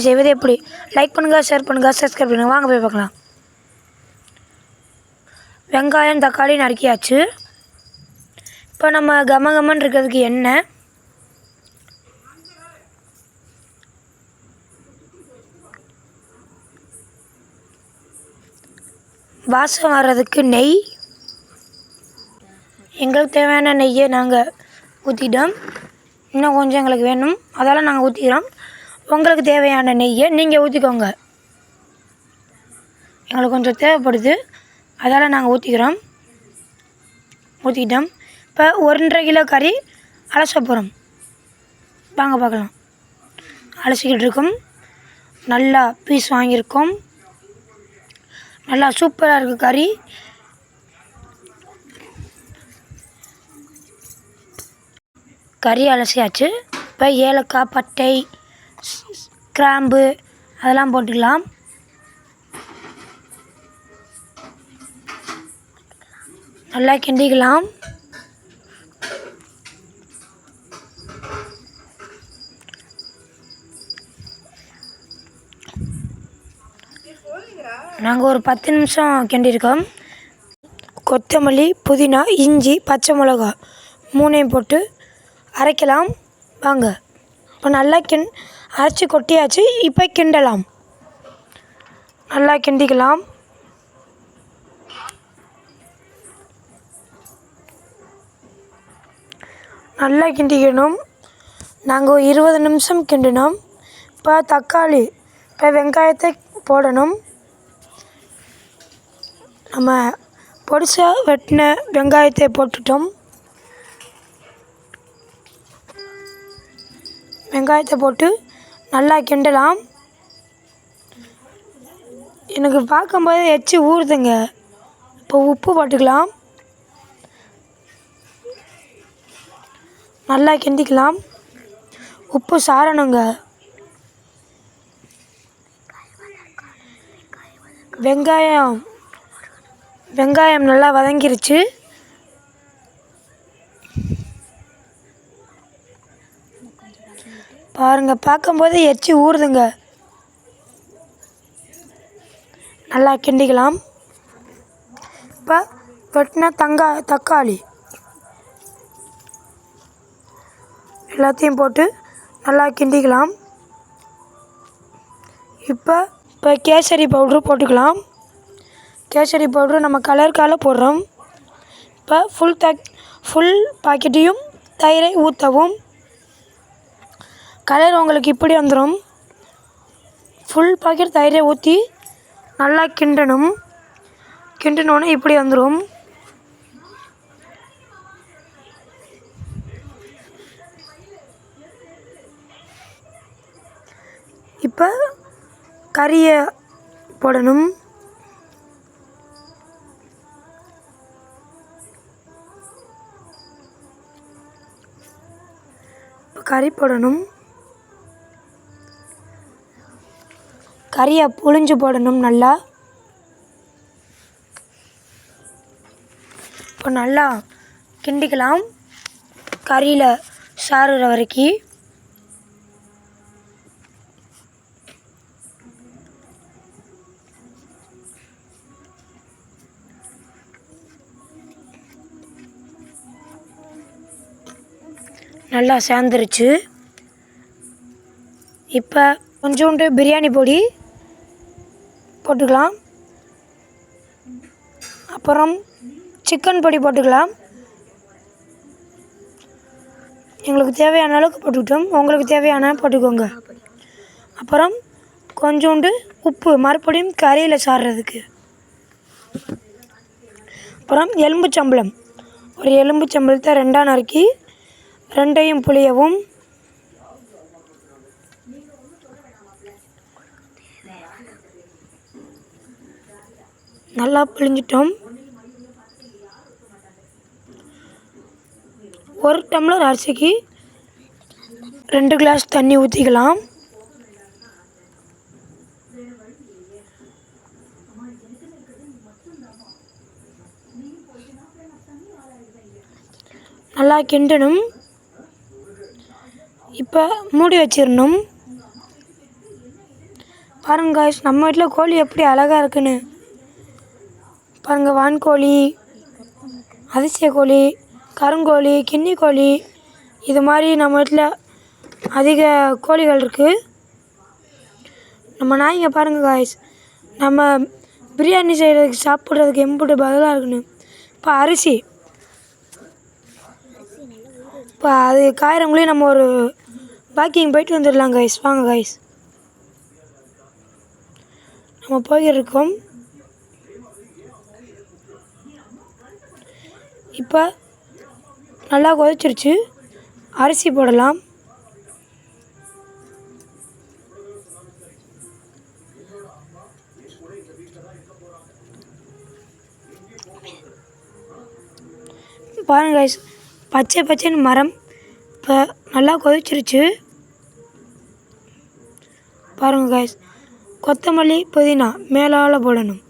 பிரியாணி செய்வது எப்படி? லைக் பண்ணுங்கள், ஷேர் பண்ணுங்கள், சப்ஸ்கிரைப் பண்ணுங்கள். வாங்க போய் பார்க்கலாம். வெங்காயம் தக்காளி நறுக்கியாச்சு. இப்போ நம்ம கமகமன்னு இருக்கிறதுக்கு எண்ணெய், வாசம் வர்றதுக்கு நெய். எங்களுக்கு தேவையான நெய்யை நாங்கள் ஊற்றிட்டோம். இன்னும் கொஞ்சம் எங்களுக்கு வேணும், அதால் நாங்கள் ஊற்றிக்கிறோம். உங்களுக்கு தேவையான நெய்யை நீங்கள் ஊற்றிக்கோங்க. எங்களுக்கு கொஞ்சம் தேவைப்படுது, அதால் நாங்கள் ஊற்றிக்கிறோம். ஊற்றிக்கிட்டோம். இப்போ 1.5 கிலோ கறி அலச போகிறோம். வாங்க பார்க்கலாம். அலசிக்கிட்டு இருக்கோம். நல்லா பீஸ் வாங்கியிருக்கோம். நல்லா சூப்பராக இருக்குது கறி. கறி அலசியாச்சு. இப்போ ஏலக்காய், பட்டை, கிராம்பு அதெல்லாம் போட்டுக்கலாம். நல்லா கிண்டிக்கலாம். நாங்கள் ஒரு 10 நிமிஷம் கிண்டியிருக்கோம். கொத்தமல்லி, புதினா, இஞ்சி, பச்சை மிளகா 3ஐயும் போட்டு அரைக்கலாம். வாங்க. இப்போ நல்லா அரைச்சி கொட்டியாச்சு. இப்போ கிண்டலாம். நல்லா கிண்டிக்கலாம். நல்லா கிண்டிக்கணும். நாங்கள் 20 நிமிஷம் கிண்டினோம். இப்போ தக்காளி, இப்போ வெங்காயத்தை போடணும். நம்ம பொடிசாக வெட்டின வெங்காயத்தை போட்டுட்டோம். வெங்காயத்தை போட்டு நல்லா கிண்டலாம். எனக்கு பார்க்கும்போது எச்சி ஊறுதுங்க. இப்போ உப்பு போட்டுக்கலாம். நல்லா கிண்டிக்கலாம். உப்பு சாரணுங்க. வெங்காயம் நல்லா வதங்கிருச்சு. பாருங்கள், பார்க்கும்போது எச்சி ஊறுதுங்க. நல்லா கிண்டிக்கலாம். இப்போ வெட்டின தக்காளி எல்லாத்தையும் போட்டு நல்லா கிண்டிக்கலாம். இப்போ கேசரி பவுட்ரு போட்டுக்கலாம். கேசரி பவுட்ரு நம்ம கலருக்காக போடுறோம். இப்போ ஃபுல் பாக்கெட்டையும் தயிரை ஊற்றவும். கலர் உங்களுக்கு இப்படி வந்துடும். ஃபுல் பாக்கெட் தயிரை ஊற்றி நல்லா கிண்டணும். கிண்டினோன்னே இப்படி வந்துடும். இப்போ கறியை போடணும். கறி போடணும். கறியை புழிஞ்சு போடணும் நல்லா. இப்போ நல்லா கிண்டிக்கலாம். கறியில் சாறுற வரைக்கும். நல்லா சேர்ந்துருச்சு. இப்போ கொஞ்சோண்டு பிரியாணி பொடி போட்டுக்கலாம். அப்புறம் சிக்கன் பொடி போட்டுக்கலாம். எங்களுக்கு தேவையான அளவுக்கு போட்டுக்கிட்டோம். உங்களுக்கு தேவையான போட்டுக்கோங்க. அப்புறம் கொஞ்சோண்டு உப்பு மறுபடியும் கறியில் சாடுறதுக்கு. அப்புறம் எலும்புச்சம்பளம், ஒரு எலும்புச்சம்பளத்தை 2ஆக நறுக்கி 2ஐயும் புளியவும். நல்லா பிழிஞ்சிட்டோம். 1 டம்ளர் அரிசிக்கு 2 கிளாஸ் தண்ணி ஊற்றிக்கலாம். நல்லா கிண்டணும். இப்போ மூடி வச்சிடணும். பாருங்க காய்ஸ், நம்ம வீட்டில் கோழி எப்படி அழகாக இருக்குன்னு பாருங்கள். வான்கோழி, அதிசய கோழி, கருங்கோழி, கின்னி கோழி, இது மாதிரி நம்ம வீட்டில் அதிக கோழிகள் இருக்குது. நம்ம நாய்ங்க பாருங்கள் காய்ஸ், நம்ம பிரியாணி செய்கிறதுக்கு சாப்பிட்றதுக்கு எம்புட்டு பதிலாக இருக்குன்னு. இப்போ அரிசி, இப்போ அது காயிறவங்களையும் நம்ம ஒரு வாக்கிங் போயிட்டு வந்துடலாம் காய்ஸ். வாங்க காய்ஸ், நம்ம போயிருக்கோம். இப்போ நல்லா கொதிச்சிருச்சு, அரிசி போடலாம். பாருங்க காய்ஸ், பச்சை பச்சைன்னு மரம் இப்போ நல்லா கொதிச்சிருச்சு. பாருங்க காய்ஸ், கொத்தமல்லி புதினா மேலால் போடணும்.